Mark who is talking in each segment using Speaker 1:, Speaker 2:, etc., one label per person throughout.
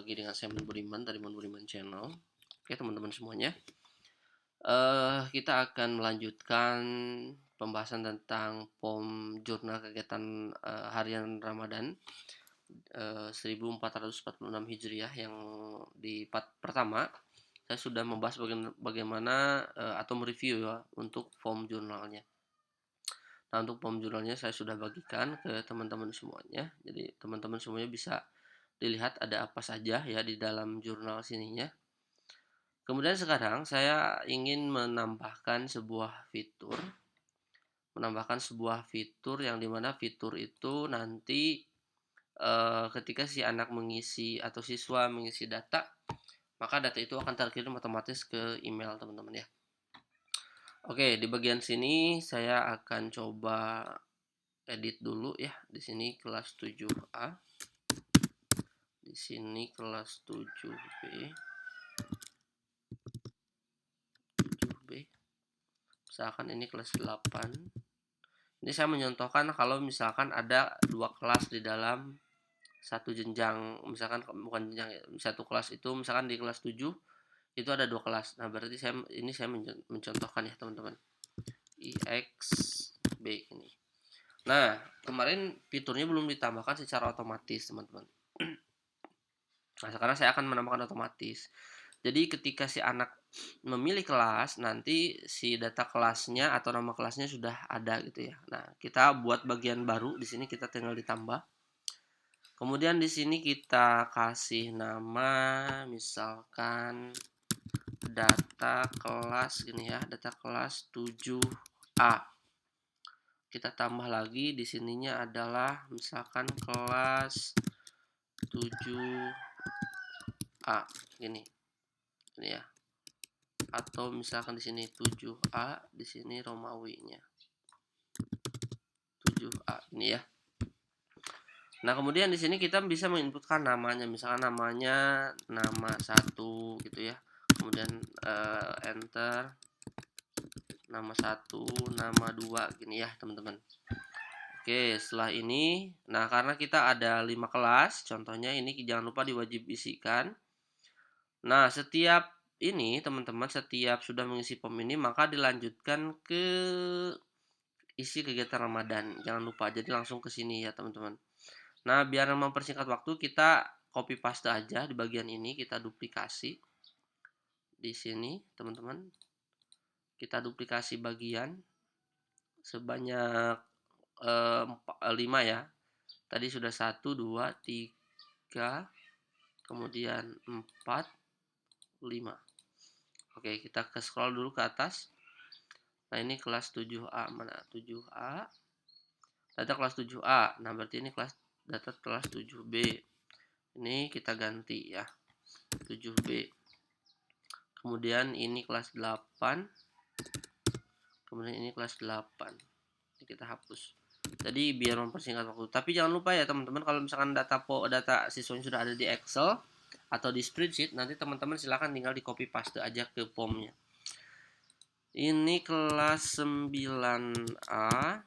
Speaker 1: lagi dengan saya Mun Budiman dari Mun Budiman Channel. Oke teman-teman semuanya, kita akan melanjutkan pembahasan tentang POM Jurnal Kegiatan Harian Ramadan 1446 Hijriah, yang di part pertama saya sudah membahas bagaimana atau mereview ya untuk POM jurnalnya. Nah, untuk POM jurnalnya saya sudah bagikan ke teman-teman semuanya. Jadi teman-teman semuanya bisa dilihat ada apa saja ya di dalam jurnal sininya. Kemudian sekarang saya ingin menambahkan sebuah fitur. Yang dimana fitur itu nanti ketika si anak mengisi atau siswa mengisi data, maka data itu akan terkirim otomatis ke email teman-teman ya. Oke, di bagian sini saya akan coba edit dulu ya. Di sini kelas 7A. Di sini kelas 7B. 7B. Misalkan ini kelas 8. Ini saya menyontohkan kalau misalkan ada dua kelas di dalam satu jenjang, misalkan bukan jenjang ya, satu kelas itu misalkan di kelas 7 itu ada dua kelas. Nah, berarti saya mencontohkan ya, teman-teman. IXB ini. Nah, kemarin fiturnya belum ditambahkan secara otomatis, teman-teman. Nah, sekarang saya akan menambahkan otomatis. Jadi ketika si anak memilih kelas, nanti si data kelasnya atau nama kelasnya sudah ada gitu ya. Nah, kita buat bagian baru di sini, kita tinggal ditambah. Kemudian di sini kita kasih nama, misalkan data kelas gini ya, data kelas 7A. Kita tambah lagi di sininya adalah misalkan kelas 7A gini. Ini ya. Atau misalkan di sini 7A, di sini Romawinya. 7A ini ya. Nah, kemudian di sini kita bisa menginputkan namanya, misalkan namanya nama 1 gitu ya. Kemudian enter nama 1, nama 2 gini ya, teman-teman. Oke, setelah ini, nah karena kita ada 5 kelas, contohnya ini jangan lupa diwajib isikan. Nah, setiap ini teman-teman, setiap sudah mengisi POM ini maka dilanjutkan ke isi kegiatan Ramadan. Jangan lupa, jadi langsung ke sini ya, teman-teman. Nah, biar mempersingkat waktu, kita copy paste aja di bagian ini, kita duplikasi di sini, teman-teman. Kita duplikasi bagian sebanyak 5 ya. Tadi sudah 1, 2, 3, kemudian 4, 5. Oke, kita ke scroll dulu ke atas. Nah, ini kelas 7A, mana 7A? Data kelas 7A. Nah, berarti ini data kelas 7B. Ini kita ganti ya, 7B. Kemudian ini kelas 8. Kemudian ini kelas 8. Ini kita hapus. Jadi biar mempersingkat waktu. Tapi jangan lupa ya, teman-teman, kalau misalkan data siswanya sudah ada di Excel atau di spreadsheet, nanti teman-teman silahkan tinggal di copy paste aja ke POM-nya. Ini kelas 9A.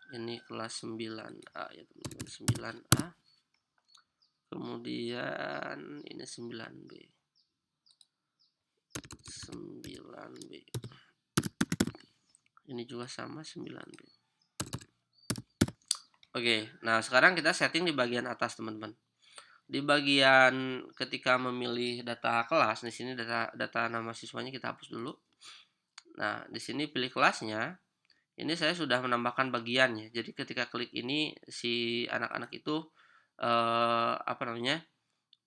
Speaker 1: Ini kelas 9A ya, teman-teman, 9A. Kemudian ini 9B. 9B. Ini juga sama 9B. Oke, nah sekarang kita setting di bagian atas, teman-teman. Di bagian ketika memilih data kelas, di sini data nama siswanya kita hapus dulu. Nah, di sini pilih kelasnya. Ini saya sudah menambahkan bagiannya. Jadi ketika klik ini, si anak-anak itu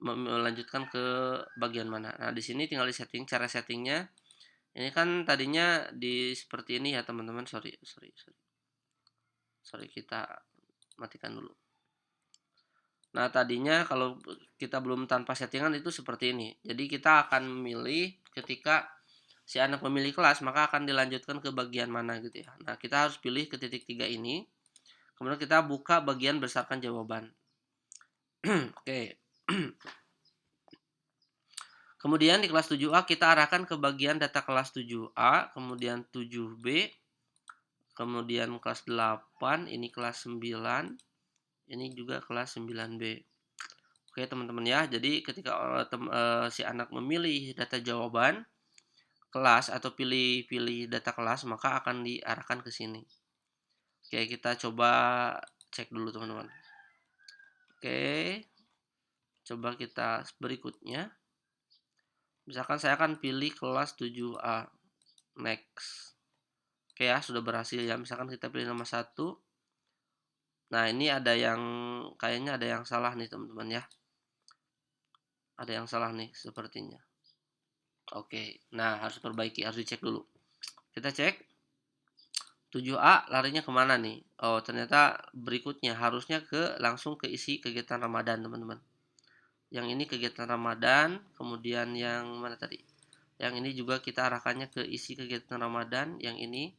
Speaker 1: melanjutkan ke bagian mana. Nah, di sini tinggal di setting, cara settingnya. Ini kan tadinya di seperti ini ya, teman-teman. Sorry, kita matikan dulu. Nah, tadinya kalau kita belum tanpa settingan itu seperti ini. Jadi kita akan memilih ketika si anak memilih kelas, maka akan dilanjutkan ke bagian mana gitu ya. Nah, kita harus pilih ke titik 3 ini. Kemudian kita buka bagian berdasarkan jawaban. Oke. Kemudian di kelas 7A kita arahkan ke bagian data kelas 7A, kemudian 7B, kemudian kelas 8, ini kelas 9, ini juga kelas 9B. Oke teman-teman ya, jadi ketika, si anak memilih data jawaban kelas atau pilih data kelas, maka akan diarahkan ke sini. Oke, kita coba cek dulu teman-teman. Oke, coba kita berikutnya. Misalkan saya akan pilih kelas 7A, next. Oke ya, sudah berhasil ya. Misalkan kita pilih nama 1. Nah, ini ada yang kayaknya ada yang salah nih teman-teman ya. Ada yang salah nih sepertinya. Oke, nah harus perbaiki, harus dicek dulu. Kita cek 7A larinya kemana nih? Oh, ternyata berikutnya harusnya langsung ke isi kegiatan Ramadan teman-teman. Yang ini kegiatan Ramadan, kemudian yang mana tadi? Yang ini juga kita arahkannya ke isi kegiatan Ramadan, yang ini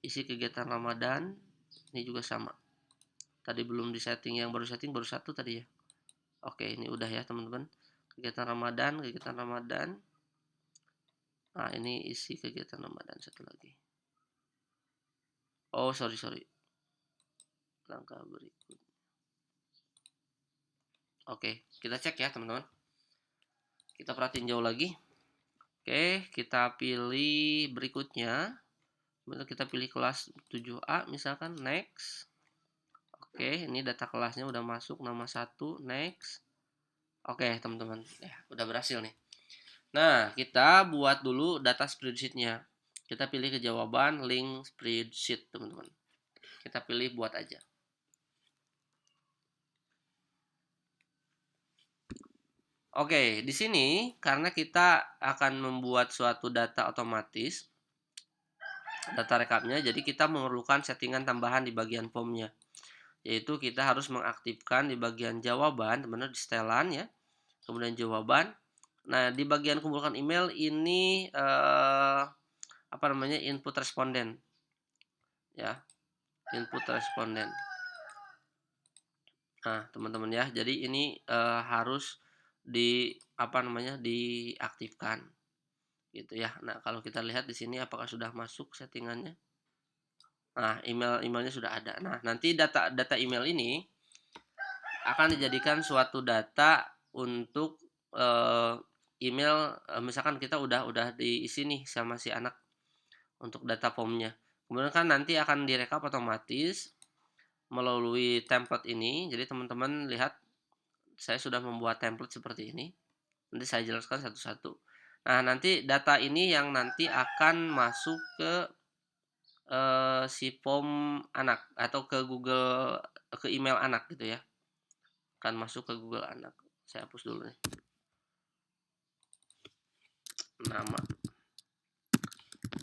Speaker 1: isi kegiatan Ramadan, ini juga sama. Tadi belum disetting, yang baru setting baru 1 tadi ya. Oke, ini udah ya teman-teman. Kegiatan Ramadan, kegiatan Ramadan. Nah, ini isi kegiatan Ramadan satu lagi. Oh, sorry. Langkah berikut. Oke, kita cek ya teman-teman. Kita perhatiin jauh lagi. Oke, kita pilih berikutnya. Kita pilih kelas 7A misalkan, next. Oke, ini data kelasnya udah masuk, nama 1, next. Oke teman-teman, ya udah berhasil nih. Nah, kita buat dulu data spreadsheet-nya. Kita pilih ke jawaban, link spreadsheet teman-teman. Kita pilih buat aja. Oke, di sini karena kita akan membuat suatu data otomatis, data rekapnya, jadi kita memerlukan settingan tambahan di bagian formnya. Yaitu kita harus mengaktifkan di bagian jawaban, teman-teman, di setelan ya. Kemudian jawaban. Nah, di bagian kumpulkan email ini input responden. Ya, input responden. Nah, teman-teman ya, jadi ini harus diaktifkan gitu ya. Nah, kalau kita lihat di sini apakah sudah masuk settingannya? Nah, emailnya sudah ada. Nah, nanti data email ini akan dijadikan suatu data untuk email, misalkan kita udah diisi nih sama si anak untuk data formnya. Kemudian kan nanti akan direkap otomatis melalui template ini. Jadi teman-teman lihat, saya sudah membuat template seperti ini. Nanti saya jelaskan satu-satu. Nah, nanti data ini yang nanti akan masuk ke si form anak atau ke email anak gitu ya. Akan masuk ke Google anak. Saya hapus dulu nih. Nama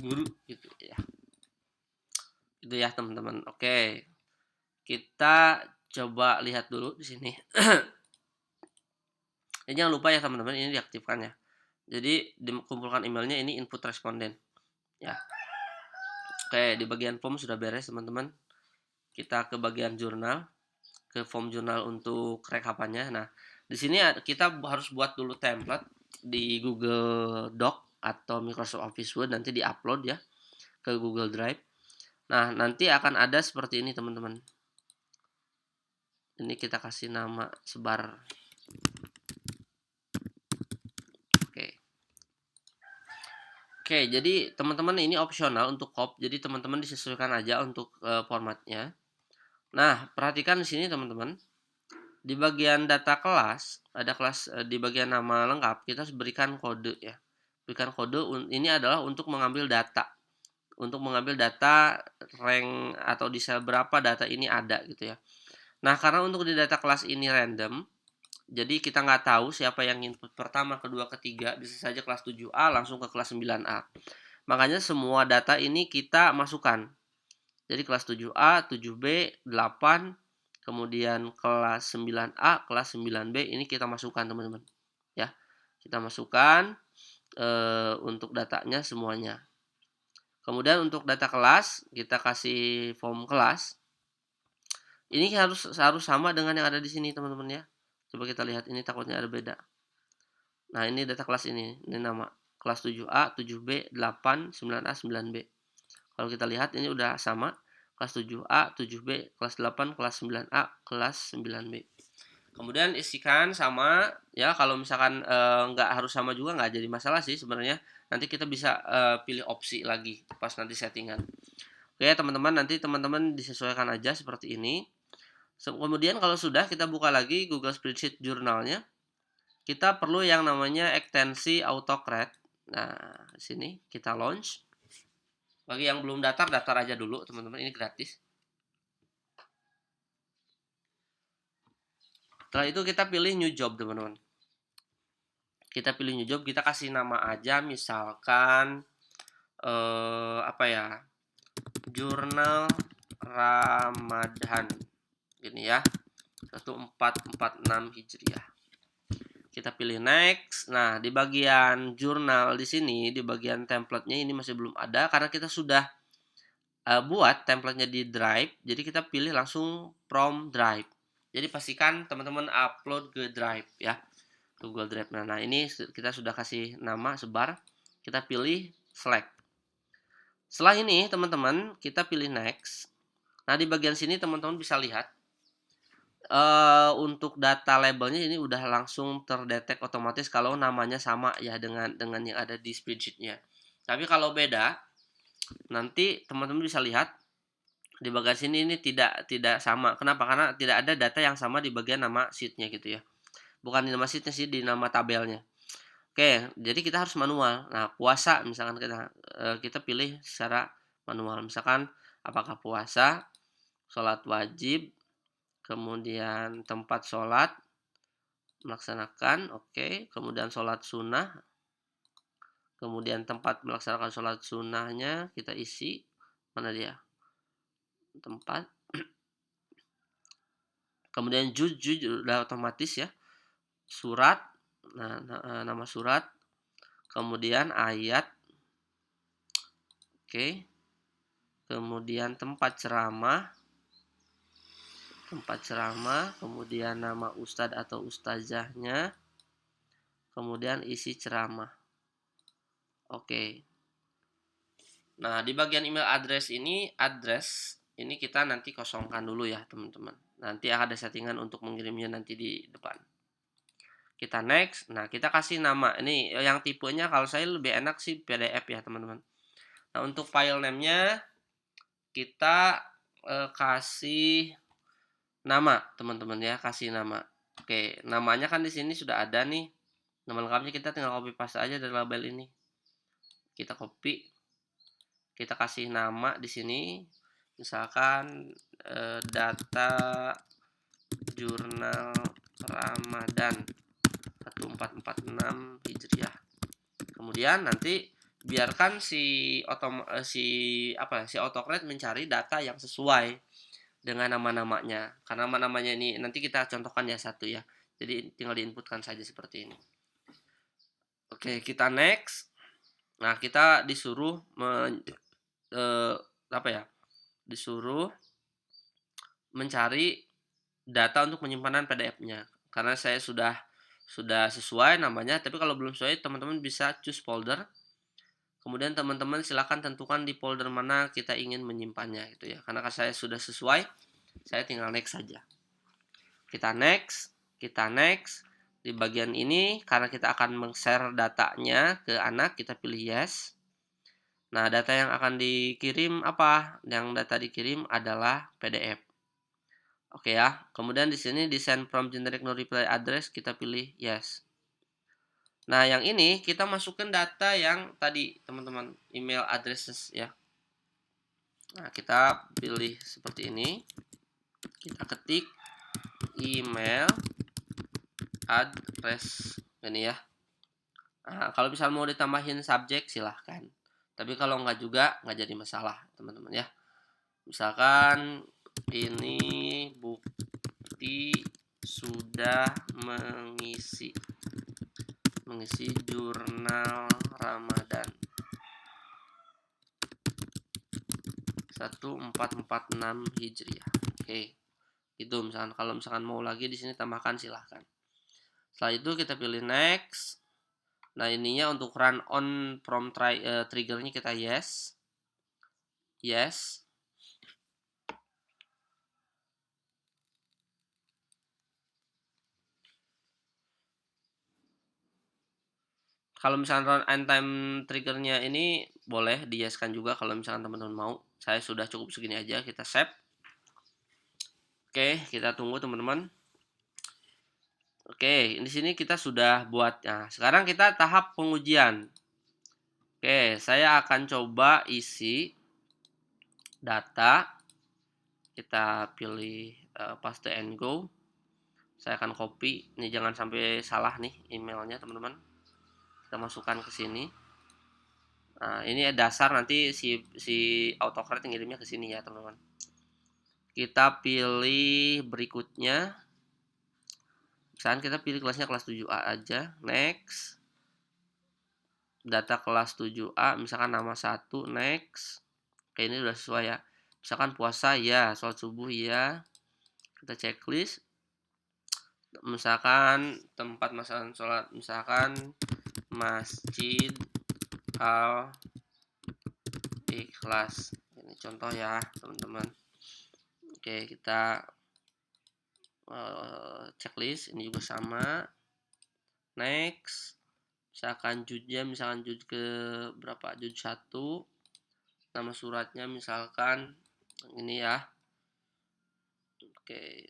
Speaker 1: guru gitu ya. Itu ya teman-teman. Oke. Kita coba lihat dulu di sini. Jangan lupa ya teman-teman, ini diaktifkan ya. Jadi dikumpulkan emailnya, ini input responden ya. Oke, di bagian form sudah beres teman-teman. Kita ke bagian jurnal, ke form jurnal untuk rekapannya. Nah, di sini kita harus buat dulu template di Google Doc atau Microsoft Office Word, nanti diupload ya ke Google Drive. Nah, nanti akan ada seperti ini teman-teman. Ini kita kasih nama sebar. Oke, jadi teman-teman ini opsional untuk cop. Jadi teman-teman disesuaikan aja untuk formatnya. Nah, perhatikan di sini teman-teman. Di bagian data kelas, ada kelas di bagian nama lengkap, kita harus berikan kode ya. Berikan kode, ini adalah untuk mengambil data. Untuk mengambil data rank atau di sel berapa data ini ada gitu ya. Nah, karena untuk di data kelas ini random, jadi kita nggak tahu siapa yang input pertama, kedua, ketiga, bisa saja kelas 7A langsung ke kelas 9A. Makanya semua data ini kita masukkan. Jadi kelas 7A, 7B, 8, kemudian kelas 9A, kelas 9B ini kita masukkan teman-teman. Ya, kita masukkan untuk datanya semuanya. Kemudian untuk data kelas kita kasih form kelas. Ini harus sama dengan yang ada di sini teman-teman ya. Coba kita lihat, ini takutnya ada beda. Nah, ini data kelas ini nama kelas 7A, 7B, 8, 9A, 9B. Kalau kita lihat ini udah sama, kelas 7A, 7B, kelas 8, kelas 9A, kelas 9B. Kemudian isikan sama ya, kalau misalkan nggak harus sama juga nggak jadi masalah sih sebenarnya. Nanti kita bisa pilih opsi lagi pas nanti settingan. Oke teman-teman, nanti teman-teman disesuaikan aja seperti ini. Kemudian kalau sudah, kita buka lagi Google Spreadsheet jurnalnya. Kita perlu yang namanya ekstensi AutoCAD. Nah, di sini kita launch. Bagi yang belum daftar, daftar aja dulu teman-teman, ini gratis. Setelah itu kita pilih new job teman-teman. Kita pilih new job, kita kasih nama aja, misalkan apa ya, jurnal Ramadan gini ya, 1446 Hijriah. Kita pilih next. Nah, di bagian jurnal di sini, di bagian template-nya ini masih belum ada karena kita sudah buat template-nya di Drive. Jadi kita pilih langsung from Drive. Jadi pastikan teman-teman upload ke Drive ya, Google Drive. Nah, ini kita sudah kasih nama sebar. Kita pilih select. Setelah ini teman-teman kita pilih next. Nah, di bagian sini teman-teman bisa lihat untuk data labelnya ini udah langsung terdetek otomatis kalau namanya sama ya dengan yang ada di spreadsheet-nya. Tapi kalau beda, nanti teman-teman bisa lihat di bagian sini ini tidak sama. Kenapa? Karena tidak ada data yang sama di bagian nama sheet-nya gitu ya. Bukan di nama sheet-nya sih, di nama tabelnya. Oke, jadi kita harus manual. Nah, puasa misalkan kita pilih secara manual. Misalkan apakah puasa, sholat wajib, kemudian tempat sholat, melaksanakan, oke. Kemudian sholat sunnah, kemudian tempat melaksanakan sholat sunnahnya kita isi, mana dia, tempat. Kemudian juz udah otomatis ya, surat, nah, nama surat, kemudian ayat, oke. Kemudian tempat ceramah, kemudian nama ustadz atau ustazahnya, kemudian isi ceramah. Oke. Nah, di bagian email address ini kita nanti kosongkan dulu ya, teman-teman. Nanti ada settingan untuk mengirimnya nanti di depan. Kita next. Nah, kita kasih nama. Ini yang tipenya kalau saya lebih enak sih PDF ya, teman-teman. Nah, untuk file name-nya kita kasih nama, teman-teman ya, kasih nama. Oke, namanya kan di sini sudah ada nih. Nama lengkapnya kita tinggal copy paste aja dari label ini. Kita copy, kita kasih nama di sini, misalkan data jurnal Ramadan 1446 Hijriah. Kemudian nanti biarkan si AutoCAD mencari data yang sesuai dengan nama-namanya. Karena nama-namanya ini nanti kita contohkan ya satu ya. Jadi tinggal diinputkan saja seperti ini. Oke, kita next. Nah, kita disuruh disuruh mencari data untuk penyimpanan PDF-nya. Karena saya sudah sesuai namanya, tapi kalau belum sesuai teman-teman bisa choose folder. Kemudian teman-teman silakan tentukan di folder mana kita ingin menyimpannya gitu ya. Karena saya sudah sesuai, saya tinggal next saja. Kita next. Di bagian ini karena kita akan meng-share datanya ke anak, kita pilih yes. Nah, data yang akan dikirim apa? Yang data dikirim adalah PDF. Oke ya. Kemudian di sini di send from generic no reply address kita pilih yes. Nah, yang ini kita masukkan data yang tadi teman-teman, email addresses ya. Nah, kita pilih seperti ini. Kita ketik email address ini ya. Nah, kalau misal mau ditambahin subjek silahkan. Tapi kalau nggak juga nggak jadi masalah teman-teman ya. Misalkan ini bukti sudah mengisi jurnal Ramadan 1446 Hijriah. Oke. Itu misalkan kalau misalkan mau lagi di sini tambahkan silahkan. Setelah itu kita pilih next. Nah, ininya untuk run on from triggernya kita yes. Yes. Kalau misalkan run time triggernya ini boleh di-yes-kan juga kalau misalkan teman-teman mau. Saya sudah cukup segini aja, kita save. Oke, kita tunggu teman-teman. Oke, di sini kita sudah buat. Nah, sekarang kita tahap pengujian. Oke, saya akan coba isi data. Kita pilih paste and go. Saya akan copy. Ini jangan sampai salah nih emailnya, teman-teman. Kita masukkan ke sini. Nah, ini dasar nanti si AutoCAD ngirimnya ke sini ya, teman-teman. Kita pilih berikutnya. Misalkan kita pilih kelasnya kelas 7A aja. Next. Data kelas 7A, misalkan nama 1, next. Oke, ini udah sesuai ya. Misalkan puasa ya, sholat subuh ya. Kita checklist. Misalkan tempat masalah sholat, misalkan Masjid Al Ikhlas. Ini contoh ya, teman-teman. Oke, kita checklist. Ini juga sama. Next. Misalkan judnya, misalkan jud ke berapa? Jud 1. Nama suratnya misalkan ini ya. Oke.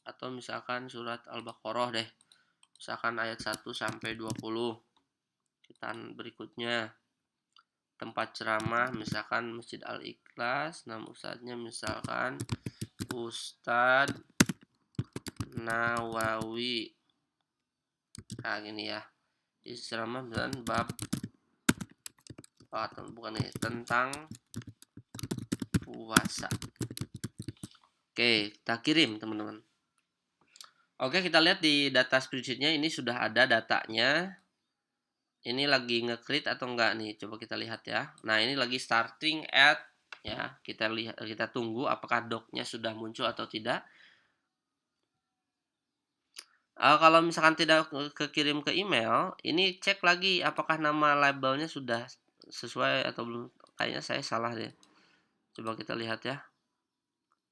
Speaker 1: Atau misalkan surat Al-Baqarah deh. Misalkan ayat 1 sampai 20. Kita berikutnya tempat ceramah misalkan Masjid Al-Ikhlas, nama ustadznya misalkan Ustadz Nawawi. Nah, gini ya. Isi ceramah dan bab bukan nih, tentang puasa. Oke, kita kirim teman-teman. Oke, kita lihat di data spreadsheetnya ini sudah ada datanya. Ini lagi nge-create atau enggak nih? Coba kita lihat ya. Nah, ini lagi starting at ya. Kita lihat, kita tunggu apakah docnya sudah muncul atau tidak. Kalau misalkan tidak kekirim ke email, ini cek lagi apakah nama labelnya sudah sesuai atau belum. Kayaknya saya salah deh. Coba kita lihat ya.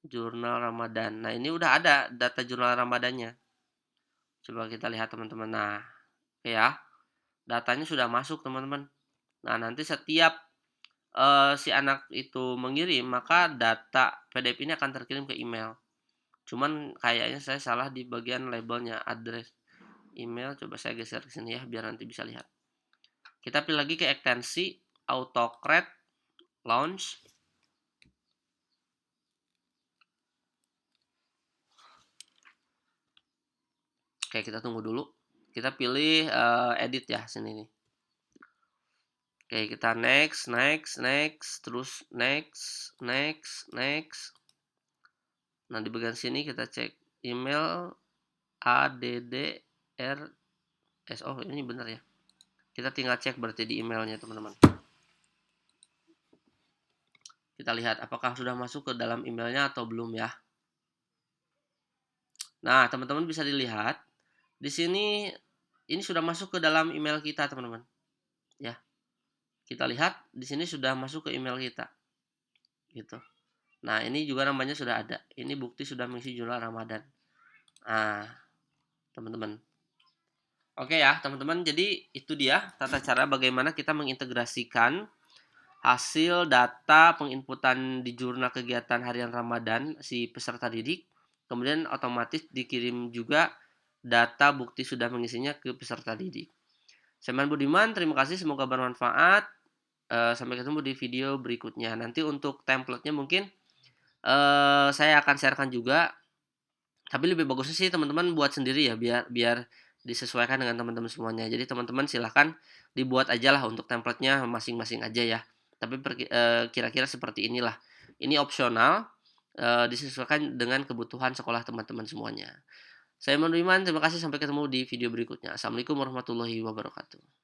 Speaker 1: Jurnal Ramadan. Nah, ini udah ada data jurnal Ramadannya. Coba kita lihat teman-teman. Nah, ya. Datanya sudah masuk teman-teman. Nah, nanti setiap si anak itu mengirim, maka data PDF ini akan terkirim ke email. Cuman kayaknya saya salah di bagian labelnya, address email. Coba saya geser ke sini ya, biar nanti bisa lihat. Kita pilih lagi ke ekstensi AutoCAD Launch. Oke, kita tunggu dulu. Kita pilih edit ya sini nih. Oke, kita next, terus next. Nah, di bagian sini kita cek email ADDRS. Oh, ini benar ya. Kita tinggal cek berarti di emailnya, teman-teman. Kita lihat apakah sudah masuk ke dalam emailnya atau belum ya. Nah, teman-teman bisa dilihat di sini ini sudah masuk ke dalam email kita, teman-teman. Ya. Kita lihat di sini sudah masuk ke email kita. Gitu. Nah, ini juga namanya sudah ada. Ini bukti sudah mengisi jurnal Ramadan. Nah, teman-teman. Oke ya, teman-teman. Jadi itu dia tata cara bagaimana kita mengintegrasikan hasil data penginputan di jurnal kegiatan harian Ramadan si peserta didik. Kemudian otomatis dikirim juga data bukti sudah mengisinya ke peserta didik. Saya Budiman, terima kasih, semoga bermanfaat. Sampai ketemu di video berikutnya. Nanti untuk template-nya mungkin saya akan sharekan juga. Tapi lebih bagusnya sih teman-teman buat sendiri ya, biar disesuaikan dengan teman-teman semuanya. Jadi teman-teman silahkan dibuat aja lah untuk template-nya masing-masing aja ya. Tapi kira-kira seperti inilah. Ini opsional, disesuaikan dengan kebutuhan sekolah teman-teman semuanya. Saya Budiman, terima kasih, sampai ketemu di video berikutnya. Assalamualaikum warahmatullahi wabarakatuh.